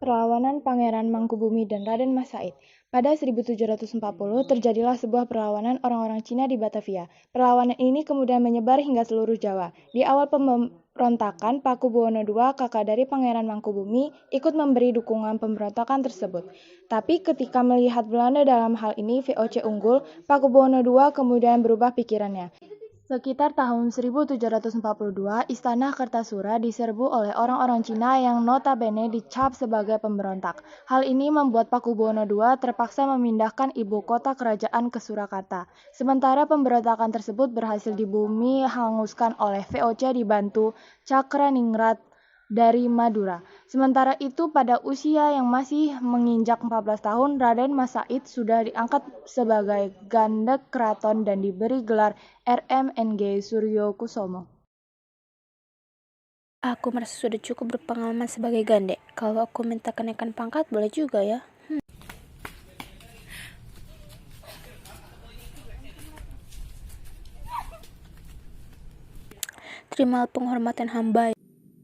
Perlawanan Pangeran Mangkubumi dan Raden Mas Said. Pada 1740 terjadilah sebuah perlawanan orang-orang Cina di Batavia. Perlawanan ini kemudian menyebar hingga seluruh Jawa. Di awal pemberontakan, Pakubuwono II, kakak dari Pangeran Mangkubumi, ikut memberi dukungan pemberontakan tersebut. Tapi ketika melihat Belanda dalam hal ini VOC unggul, Pakubuwono II kemudian berubah pikirannya. Sekitar tahun 1742, Istana Kertasura diserbu oleh orang-orang Cina yang notabene dicap sebagai pemberontak. Hal ini membuat Pakubuwono II terpaksa memindahkan ibu kota kerajaan ke Surakarta. Sementara pemberontakan tersebut berhasil dibumi hanguskan oleh VOC dibantu Cakraningrat dari Madura. Sementara itu pada usia yang masih menginjak 14 tahun, Raden Mas Said sudah diangkat sebagai Gandek Keraton dan diberi gelar RMNG Suryo Kusumo. Aku merasa sudah cukup berpengalaman sebagai gandek. Kalau aku minta kenaikan pangkat boleh juga ya. Terimalah penghormatan hamba.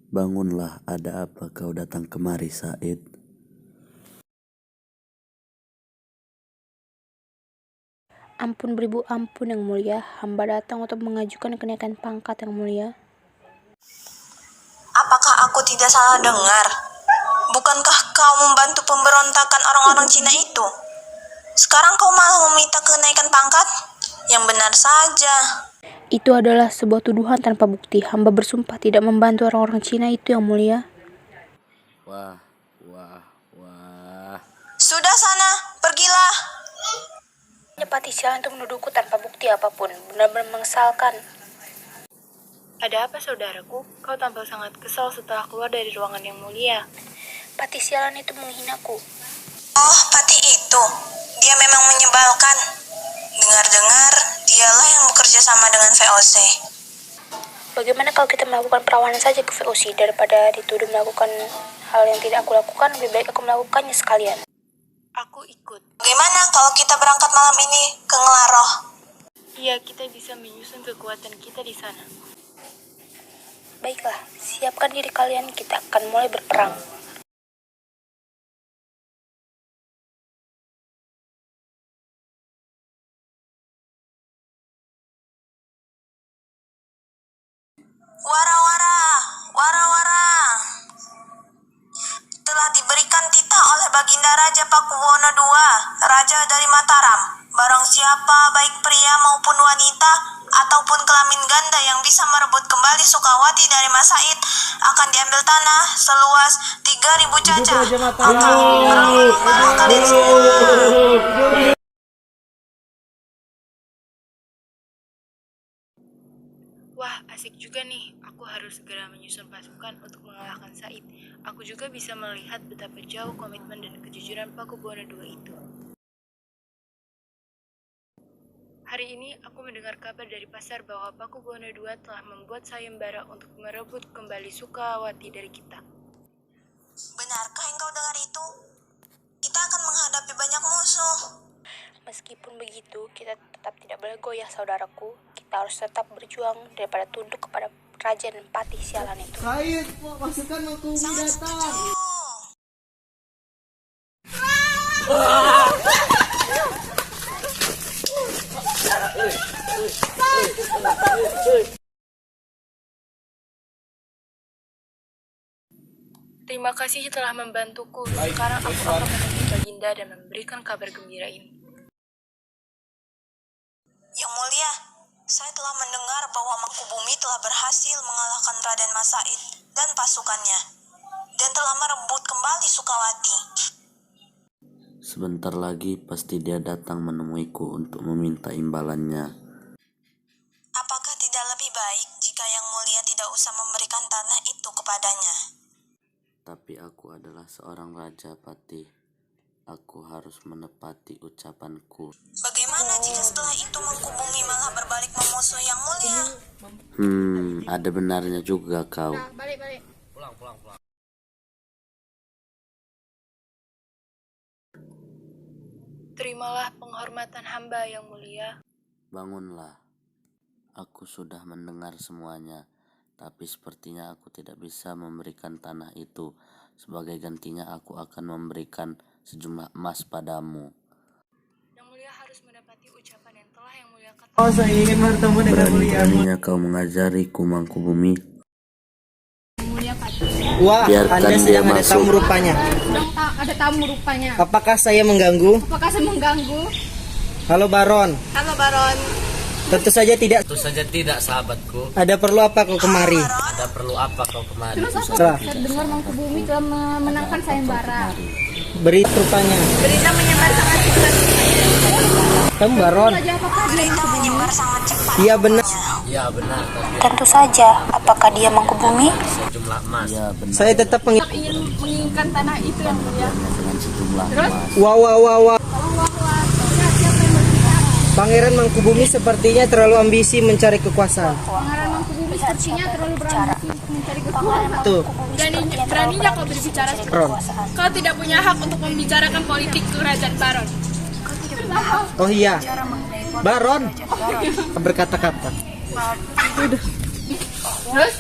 Bangunlah, ada apa kau datang kemari, Said? Ampun beribu ampun yang mulia, hamba datang untuk mengajukan kenaikan pangkat yang mulia. Apakah aku tidak salah dengar? Bukankah kau membantu pemberontakan orang-orang Cina itu? Sekarang kau malah meminta kenaikan pangkat? Yang benar saja. Itu adalah sebuah tuduhan tanpa bukti. Hamba bersumpah tidak membantu orang-orang Cina itu yang mulia. Wah. Sudah sana, pergilah. Nyepati sialan untuk menuduhku tanpa bukti apapun. Benar-benar mengesalkan. Ada apa saudaraku? Kau tampil sangat kesal setelah keluar dari ruangan yang mulia. Pati sialan itu menghinaku. Oh, Pati itu. Dia memang menyebalkan. Dengar-dengar, dialah yang bekerja sama dengan VOC. Bagaimana kalau kita melakukan perawanan saja ke VOC daripada dituduh melakukan hal yang tidak aku lakukan, lebih baik aku melakukannya sekalian. Aku ikut. Bagaimana kalau kita berangkat malam ini ke Ngelaroh? Iya, kita bisa menyusun kekuatan kita di sana. Baiklah, siapkan diri kalian, kita akan mulai berperang. Wara-wara. Telah diberikan titah oleh Baginda Raja Pakubuwono II, Raja dari Mataram. Barang siapa, baik pria maupun wanita, ataupun kelamin ganda yang bisa merebut kembali Sukawati dari Mas Said, akan diambil tanah seluas 3.000 cacah. Akan berlomba kalian semua. Wah, asik juga nih. Aku harus segera menyusun pasukan untuk mengalahkan Said. Aku juga bisa melihat betapa jauh komitmen dan kejujuran Pakubuwono II itu. Hari ini aku mendengar kabar dari pasar bahwa Pakubuwono II telah membuat sayembara untuk merebut kembali Sukawati dari kita. Benarkah yang kau dengar itu? Kita akan menghadapi banyak musuh. Meskipun begitu, kita tetap tidak boleh goyah, saudaraku. Kita harus tetap berjuang daripada tunduk kepada raja dan patih sialan itu. Said, pasukan Mangkubumi datang. Terima kasih telah membantuku. Sekarang aku akan menemui Baginda dan memberikan kabar gembira ini. Yang mulia, saya telah mendengar bahwa Mangkubumi telah berhasil mengalahkan Raden Mas Said dan pasukannya, dan telah merebut kembali Sukawati. Sebentar lagi pasti dia datang menemuiku untuk meminta imbalannya. Apakah tidak lebih baik jika Yang Mulia tidak usah memberikan tanah itu kepadanya? Tapi aku adalah seorang raja, Patih. Aku harus menepati ucapanku. Bagaimana jika setelah itu Mangkubumi malah berbalik memusuhi Yang Mulia? Ada benarnya juga kau. Terimalah penghormatan hamba yang mulia. Bangunlah. Aku sudah mendengar semuanya, tapi sepertinya aku tidak bisa memberikan tanah itu Sebagai gantinya aku akan memberikan sejumlah emas padamu. Yang mulia harus mendapati ucapan yang telah yang mulia katakan. Oh, saya ingin bertemu dengan mulia. Berani-beraninya kau mengajariku, Mangkubumi. Wah, Biarkan Anda dia sedang ada masuk. tamu rupanya. Ada tamu rupanya. Apakah saya mengganggu? Apakah saya mengganggu? Halo Baron. Halo Baron. Tentu saja tidak. Tentu saja tidak, sahabatku. Ada perlu apa kau kemari? Ada perlu apa kau kemari? Setelah Saya dengar Mangkubumi telah memenangkan sayembara. beri rupanya. Berita menyebar sangat cepat. Kamu Baron? Saja apakah dia Berita menyebar sangat cepat. Iya benar. Ya benar, tapi Tentu saja, apakah dia Mangkubumi? sejumlah emas. Ya benar. Saya tetap menginginkan tanah itu yang mulia? Dengan sejumlah emas. Wah wah wah wah. Pangeran Mangkubumi sepertinya terlalu ambisi mencari kekuasaan. Pangeran Mangkubumi sepertinya terlalu berambisi mencari kekuasaan. Tuh, Beraninya kau berbicara seperti Baron. kau tidak punya hak untuk membicarakan politik kerajaan Baron. Oh iya. Baron. Berkata-kata. Terus,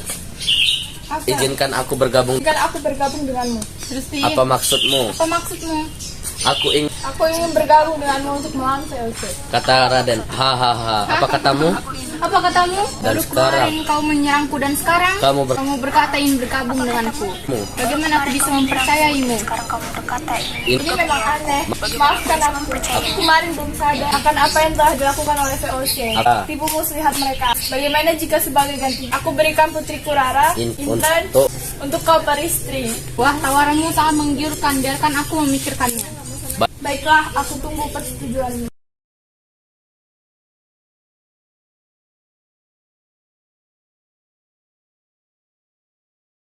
Izinkan aku bergabung. jika aku bergabung denganmu. Apa maksudmu? Apa maksudmu? Aku ingin, Aku ingin bergabung denganmu untuk melawan VOC. kata Raden. Hahaha. Apa katamu? Apa katamu? Dan sekarang Kemarin kau menyerangku dan sekarang kamu kamu berkata ingin bergabung denganku. Bagaimana aku bisa mempercayaimu? Sekarang kamu berkata Ini memang aneh. Maafkan aku. Aku kemarin belum sadar akan apa yang telah dilakukan oleh VOC. Apa? Tipu muslihat mereka. Bagaimana jika sebagai ganti aku berikan putriku Rara, Intan, untuk kau beristri? Wah, tawaranmu sangat menggiurkan. Biarkan aku memikirkannya. Baiklah, aku tunggu persetujuanmu.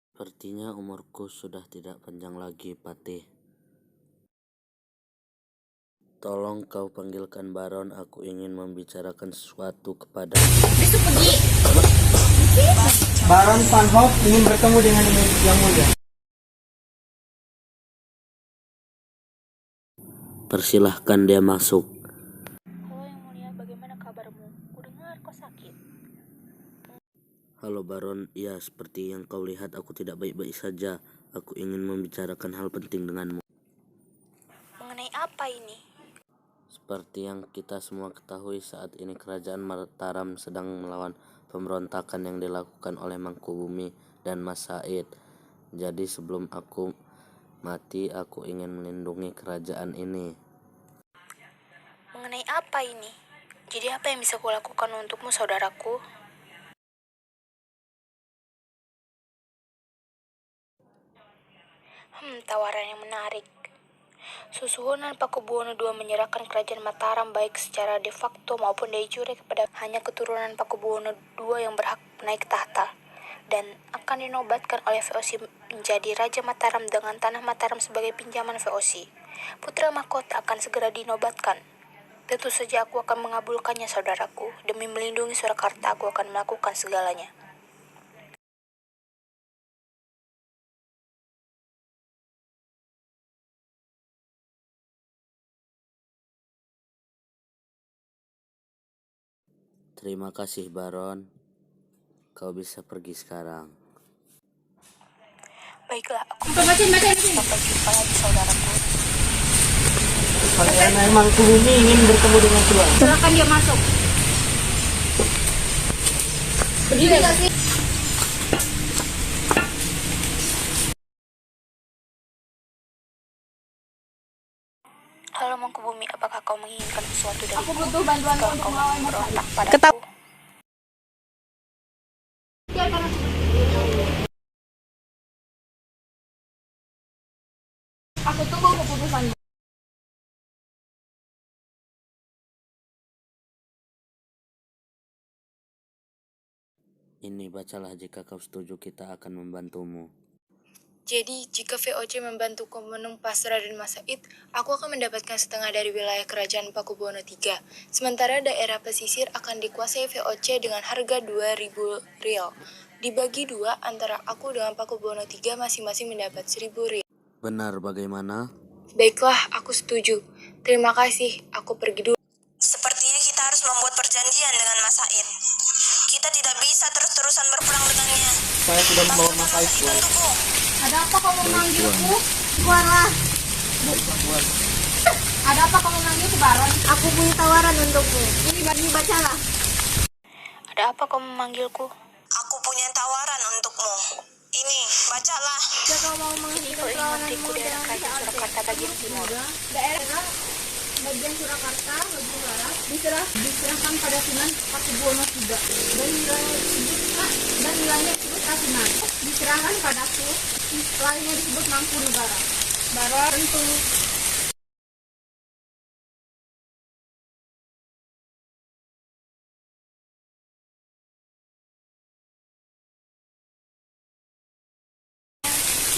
Sepertinya umurku sudah tidak panjang lagi, Patih. Tolong kau panggilkan Baron, aku ingin membicarakan sesuatu kepada. Baron Van Hoff ingin bertemu dengan yang mulia. Persilahkan dia masuk. Halo yang mulia, bagaimana kabarmu? Kudengar kau sakit. Halo Baron, ya seperti yang kau lihat aku tidak baik-baik saja. Aku ingin membicarakan hal penting denganmu. Mengenai apa ini? Seperti yang kita semua ketahui saat ini kerajaan Mataram sedang melawan pemberontakan yang dilakukan oleh Mangkubumi dan Mas Said. Jadi sebelum aku mati, aku ingin melindungi kerajaan ini. Mengenai apa ini? Jadi apa yang bisa kulakukan untukmu, saudaraku? Tawaran yang menarik. Susuhunan Pakubuwono II menyerahkan kerajaan Mataram baik secara de facto maupun de jure kepada hanya keturunan Pakubuwono II yang berhak naik tahta dan akan dinobatkan oleh VOC menjadi Raja Mataram dengan tanah Mataram sebagai pinjaman VOC. Putra mahkota akan segera dinobatkan. Tentu saja aku akan mengabulkannya, saudaraku. Demi melindungi Surakarta, aku akan melakukan segalanya. Terima kasih Baron. Kau bisa pergi sekarang. Baiklah, aku sampai jumpa lagi, saudaraku. Pangeran Mangkubumi ingin bertemu dengan tuan. Silakan dia masuk. Berdiri gak sih? Halo Mangkubumi, apakah kau menginginkan sesuatu dari Aku butuh bantuanmu Kalau untuk kau melawan memberontak masalah. padaku? Aku tunggu keputusanmu. Ini bacalah, jika kau setuju kita akan membantumu. Jadi, jika VOC membantuku menumpas Raden Mas Said, aku akan mendapatkan setengah dari wilayah kerajaan Pakubuwono III. Sementara daerah pesisir akan dikuasai VOC dengan harga 2.000 rial. Dibagi dua antara aku dengan Pakubuwono III masing-masing mendapat 1.000 rial. Benar, bagaimana? Baiklah, aku setuju. Terima kasih, aku pergi dulu. Sepertinya kita harus membuat perjanjian dengan Mas Said. Kita tidak bisa terus-terusan berperang dengannya. Saya sudah membawa Mas Said, Itu Tuan. untukmu. Ada apa kamu memanggilku? Keluarlah. Ada apa kamu memanggilku, Baron? Aku punya tawaran untukmu. Ini bacalah. Ada apa kau memanggilku? Aku punya tawaran untukmu. Ini, bacalah. Jika kau mau Ini menghentikan kau ingin perlawananmu menteriku daerah dengan kerajaan Masa Surakarta bagian timur. daerah bagian Surakarta bagian barat diserahkan pada Sunan Pakubuwono III dan wilayahnya disebut Kasunan. Diserahkan padaku, lainnya disebut Mangkunegara. Baron tentu.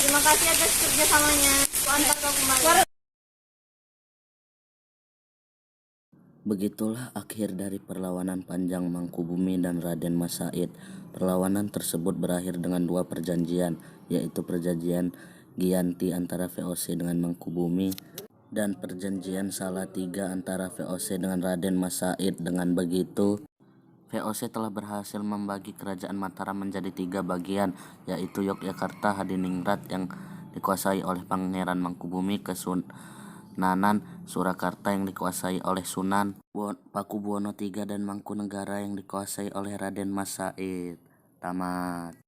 Terima kasih atas kerjasamanya. Antar kau kembali. Begitulah akhir dari perlawanan panjang Mangkubumi dan Raden Mas Said. Perlawanan tersebut berakhir dengan dua perjanjian, yaitu perjanjian Giyanti antara VOC dengan Mangkubumi dan perjanjian Salatiga antara VOC dengan Raden Mas Said. Dengan begitu, VOC telah berhasil membagi kerajaan Mataram menjadi 3 bagian, yaitu Yogyakarta, Hadiningrat yang dikuasai oleh Pangeran Mangkubumi, Kesunanan Surakarta yang dikuasai oleh Sunan Pakubuwono III, dan Mangkunegara yang dikuasai oleh Raden Mas Said. Tamat.